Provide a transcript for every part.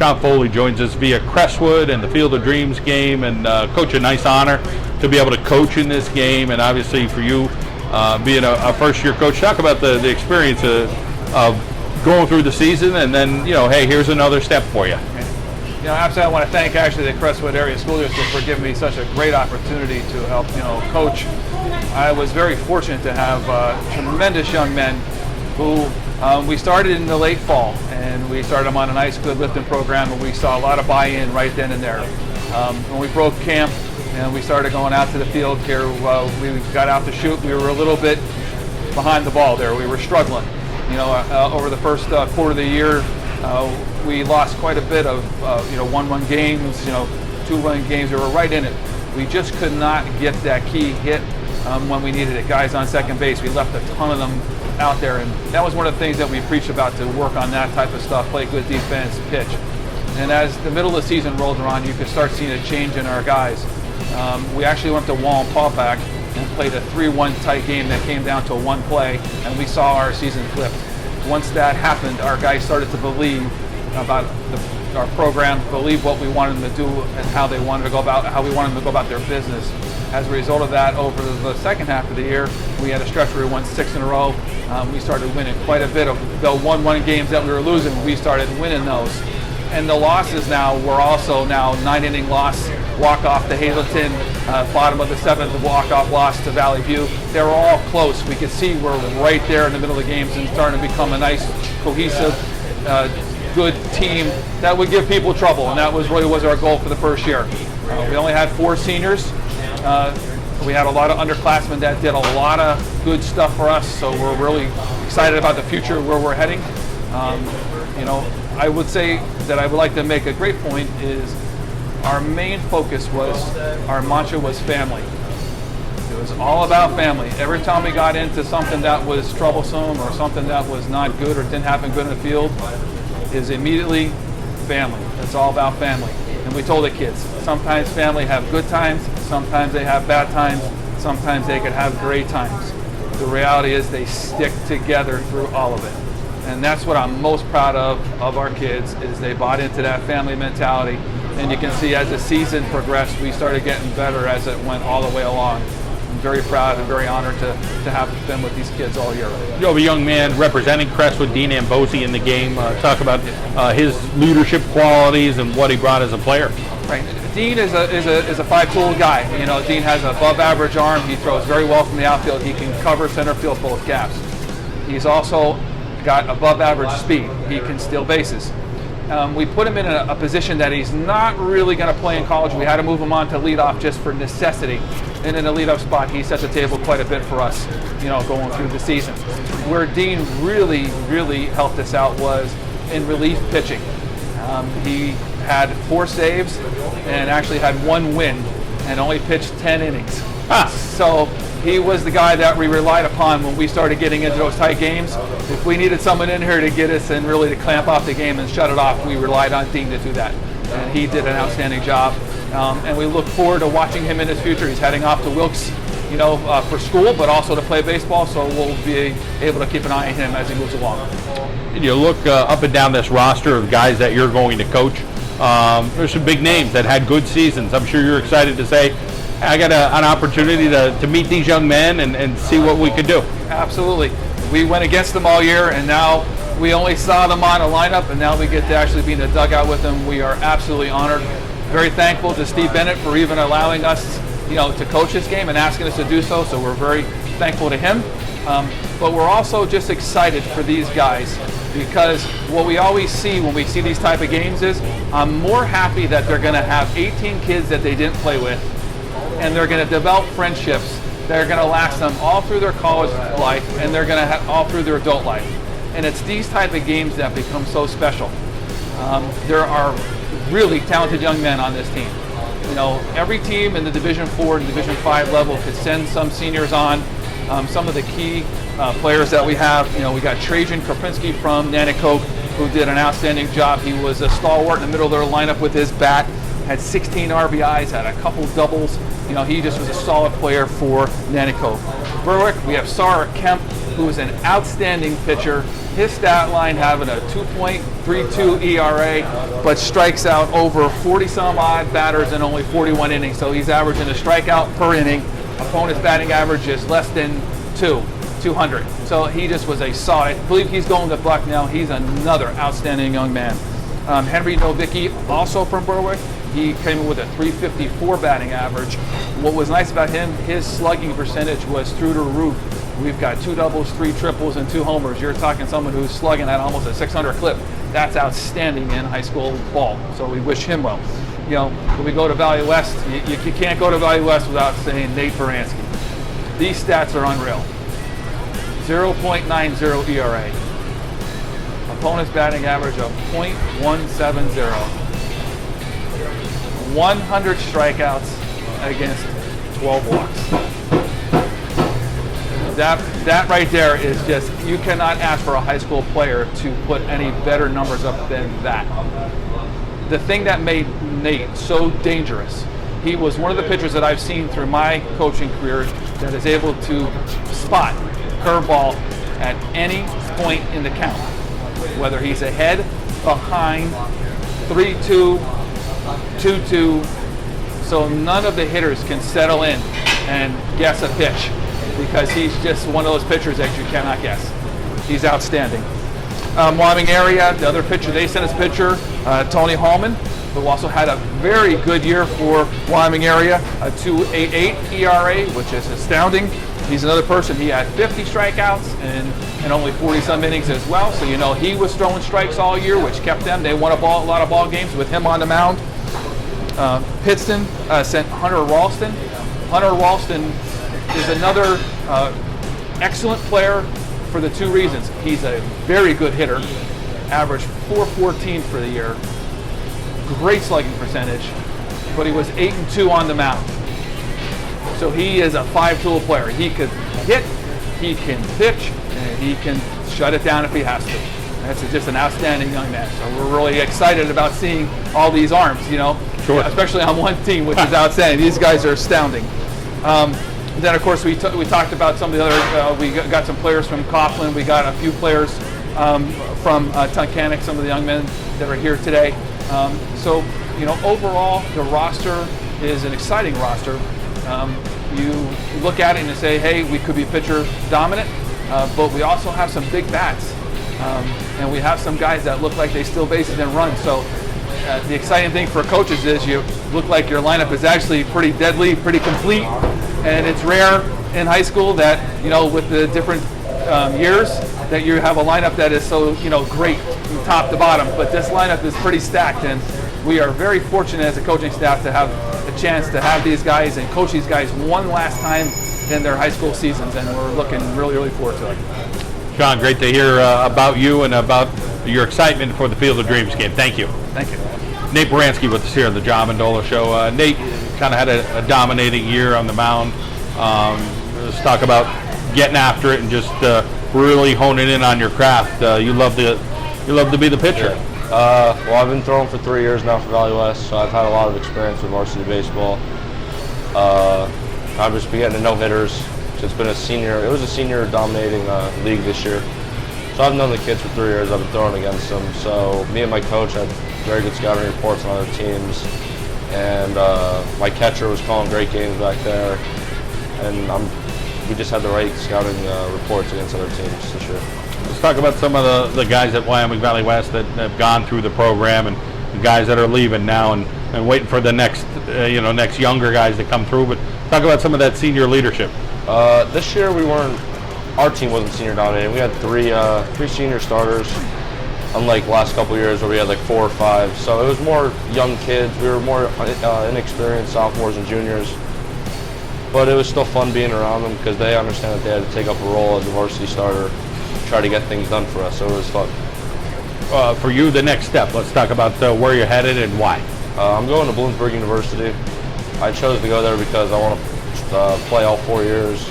Tom Foley joins us via Crestwood and the Field of Dreams game. And Coach, a nice honor to be able to coach in this game, and obviously for you being a first-year coach. Talk about the experience of going through the season, and then, hey, here's another step for you. Absolutely. I want to thank actually the Crestwood Area School District for giving me such a great opportunity to help, coach. I was very fortunate to have tremendous young men who we started in the late fall, and we started them on a nice good lifting program, and we saw a lot of buy-in right then and there. When we broke camp and we started going out to the field here, we got out to shoot. We were a little bit behind the ball there. We were struggling. Over the first quarter of the year, we lost quite a bit of 1-1 games, 2-1 games. We were right in it. We just could not get that key hit when we needed it. Guys on second base, we left a ton of them out there, and that was one of the things that we preached about, to work on that type of stuff, play good defense, pitch. And as the middle of the season rolled around, you could start seeing a change in our guys. We actually went to Wallenpaupack and played a 3-1 tight game that came down to one play, and we saw our season flip. Once that happened, our guys started to believe about our program, believe what we wanted them to do and how we wanted them to go about their business. As a result of that, over the second half of the year, we had a stretch where we won 6 in a row. We started winning quite a bit of the 1-1 games that we were losing. We started winning those. And the losses now were also 9-inning loss, walk-off to Hazleton, bottom of the 7th, walk-off loss to Valley View. They were all close. We could see we're right there in the middle of the games and starting to become a nice, cohesive, good team that would give people trouble, and that really was our goal for the first year. We only had 4 seniors. We had a lot of underclassmen that did a lot of good stuff for us, so we're really excited about the future, where we're heading. I would say that I would like to make a great point is our main focus was, our mantra was family. It was all about family. Every time we got into something that was troublesome or something that was not good or didn't happen good in the field, is immediately family. It's all about family. And we told the kids, sometimes family have good times, sometimes they have bad times, sometimes they could have great times. The reality is they stick together through all of it. And that's what I'm most proud of our kids, is they bought into that family mentality. And you can see as the season progressed, we started getting better as it went all the way along. I'm very proud and very honored to have been with these kids all year. You have a young man representing Crestwood, Dean Ambosi, in the game. Talk about his leadership qualities and what he brought as a player. Right. Dean is a 5-tool guy. Dean has an above-average arm. He throws very well from the outfield. He can cover center field both gaps. He's also got above-average speed. He can steal bases. We put him in a position that he's not really going to play in college. We had to move him on to leadoff just for necessity. And in a leadoff spot, he set the table quite a bit for us, going through the season. Where Dean really, really helped us out was in relief pitching. He had 4 saves and actually had 1 win and only pitched 10 innings. So he was the guy that we relied upon when we started getting into those tight games. If we needed someone in here to get us and really to clamp off the game and shut it off, we relied on Dean to do that. And he did an outstanding job. And we look forward to watching him in his future. He's heading off to Wilkes, for school, but also to play baseball, so we'll be able to keep an eye on him as he moves along. You look up and down this roster of guys that you're going to coach. There's some big names that had good seasons. I'm sure you're excited to say, I got an opportunity to meet these young men and see what we could do. Absolutely. We went against them all year, and now we only saw them on a lineup, and now we get to actually be in the dugout with them. We are absolutely honored. Very thankful to Steve Bennett for even allowing us, to coach this game and asking us to do so. So we're very thankful to him. But we're also just excited for these guys, because what we always see when we see these type of games is, I'm more happy that they're going to have 18 kids that they didn't play with, and they're going to develop friendships that are going to last them all through their college life, and they're going to have all through their adult life. And it's these type of games that become so special. There are really talented young men on this team. Every team in the Division 4 and Division 5 level could send some seniors on. Some of the key players that we have, we got Trajan Kropinski from Nanticoke, who did an outstanding job. He was a stalwart in the middle of their lineup with his bat, had 16 RBIs, had a couple doubles. He just was a solid player for Nanticoke. Berwick, we have Sarah Kemp, who's an outstanding pitcher. His stat line having a 2.32 ERA, but strikes out over 40 some odd batters in only 41 innings. So he's averaging a strikeout per inning. Opponent's batting average is less than 200. So he just was a solid. I believe he's going to Bucknell. He's another outstanding young man. Henry Novicki, also from Berwick. He came in with a 354 batting average. What was nice about him, his slugging percentage was through the roof. We've got 2 doubles, 3 triples, and 2 homers. You're talking someone who's slugging at almost a 600 clip. That's outstanding in high school ball. So we wish him well. You know, when we go to Valley West, you can't go to Valley West without saying Nate Baranski. These stats are unreal. 0.90 ERA. Opponent's batting average of .170. 100 strikeouts against 12 walks. That right there is just, you cannot ask for a high school player to put any better numbers up than that. The thing that made Nate so dangerous, he was one of the pitchers that I've seen through my coaching career that is able to spot curveball at any point in the count. Whether he's ahead, behind, 3-2, 2-2, so none of the hitters can settle in and guess a pitch because he's just one of those pitchers that you cannot guess. He's outstanding. Wyoming area, the other pitcher, they sent us a pitcher, Tony Hallman, who also had a very good year for Wyoming area, a 2.88 ERA, which is astounding. He's another person, he had 50 strikeouts and only 40-some innings as well. So, you know, he was throwing strikes all year, which kept them. They won a lot of ball games with him on the mound. Pittston sent Hunter Ralston. Hunter Ralston is another excellent player for the 2 reasons. He's a very good hitter, averaged .414 for the year. Great slugging percentage, but he was 8-2 on the mound. So he is a 5-tool player. He could hit, he can pitch, and he can shut it down if he has to. That's just an outstanding young man. So we're really excited about seeing all these arms, you know, sure. Especially on one team, which is outstanding. These guys are astounding. Then, of course, we talked about some of the other, we got some players from Coughlin. We got a few players from Tunkhannock, some of the young men that are here today. So, you know, overall, the roster is an exciting roster. You look at it and say, hey, we could be pitcher dominant, but we also have some big bats. And we have some guys that look like they steal bases and run. So the exciting thing for coaches is you look like your lineup is actually pretty deadly, pretty complete. And it's rare in high school that, you know, with the different years, that you have a lineup that is so, you know, great from top to bottom. But this lineup is pretty stacked, and we are very fortunate as a coaching staff to have a chance to have these guys and coach these guys one last time in their high school seasons, and we're looking really, really forward to it. Sean, great to hear about you and about your excitement for the Field of Dreams game. Thank you. Thank you. Nate Baranski with us here on the John Mendola Show. Nate kind of had a dominating year on the mound. Let's talk about getting after it and just really honing in on your craft. You love to be the pitcher. Yeah. Well, I've been throwing for 3 years now for Valley West, so I've had a lot of experience with varsity baseball. I've just been getting to no hitters. It was a senior dominating league this year. So I've known the kids for 3 years. I've been throwing against them. So me and my coach had very good scouting reports on other teams. And my catcher was calling great games back there. And we just had the right scouting reports against other teams this year. Let's talk about some of the guys at Wyoming Valley West that have gone through the program and the guys that are leaving now and waiting for the next younger guys to come through. But talk about some of that senior leadership. This year our team wasn't senior dominated. We had three senior starters, unlike last couple years where we had like 4 or 5. So it was more young kids. We were more inexperienced sophomores and juniors. But it was still fun being around them because they understand that they had to take up a role as a varsity starter, try to get things done for us. So it was fun. For you, the next step. Let's talk about where you're headed and why. I'm going to Bloomsburg University. I chose to go there because I want to play all 4 years,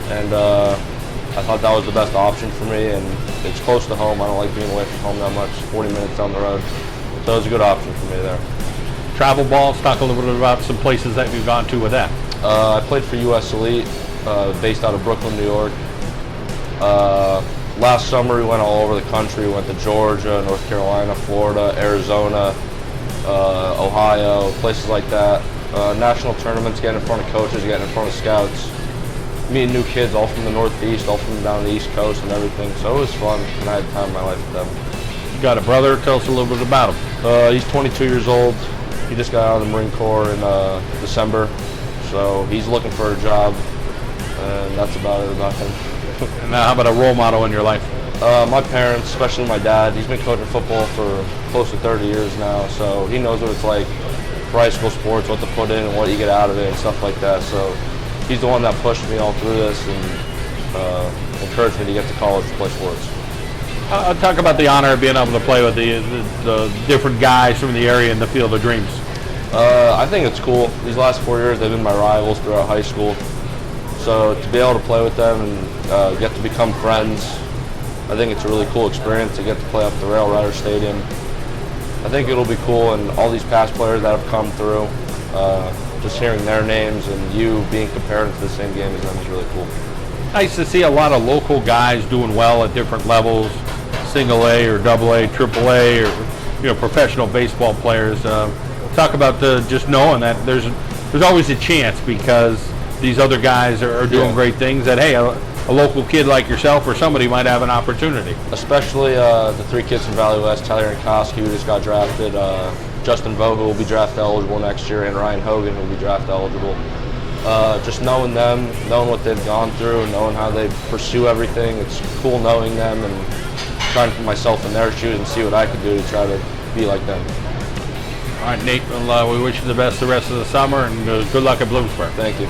and I thought that was the best option for me, and it's close to home. I don't like being away from home that much, 40 minutes down the road. So it was a good option for me there. Travel ball, let's talk a little bit about some places that you've gone to with that. I played for US Elite, based out of Brooklyn, New York, Last summer we went all over the country. We went to Georgia, North Carolina, Florida, Arizona, Ohio, places like that. National tournaments, getting in front of coaches, getting in front of scouts, meeting new kids all from the Northeast, all from down the East Coast and everything. So it was fun, and I had time in my life with them. You got a brother? Tell us a little bit about him. He's 22 years old. He just got out of the Marine Corps in December, so he's looking for a job, and that's about it about him. And now, how about a role model in your life? My parents, especially my dad, he's been coaching football for close to 30 years now, so he knows what it's like for high school sports, what to put in and what you get out of it and stuff like that. So he's the one that pushed me all through this and encouraged me to get to college to play sports. Talk about the honor of being able to play with the different guys from the area in the Field of Dreams. I think it's cool. These last 4 years, they've been my rivals throughout high school. So to be able to play with them and get to become friends, I think it's a really cool experience to get to play up at the Rail Rider Stadium. I think it'll be cool, and all these past players that have come through, just hearing their names and you being compared to the same game as them is really cool. Nice to see a lot of local guys doing well at different levels, single A or double A, triple A, or professional baseball players. Talk about just knowing that there's always a chance because these other guys are doing great things. That hey, a local kid like yourself or somebody might have an opportunity. Especially the three kids from Valley West, Tyler Yankoski, who just got drafted, Justin Vogt, who will be draft eligible next year, and Ryan Hogan, who will be draft eligible. Just knowing them, knowing what they've gone through, knowing how they pursue everything, it's cool knowing them and trying to put myself in their shoes and see what I could do to try to be like them. All right, Nate, well, we wish you the best the rest of the summer, and good luck at Bloomsburg. Thank you.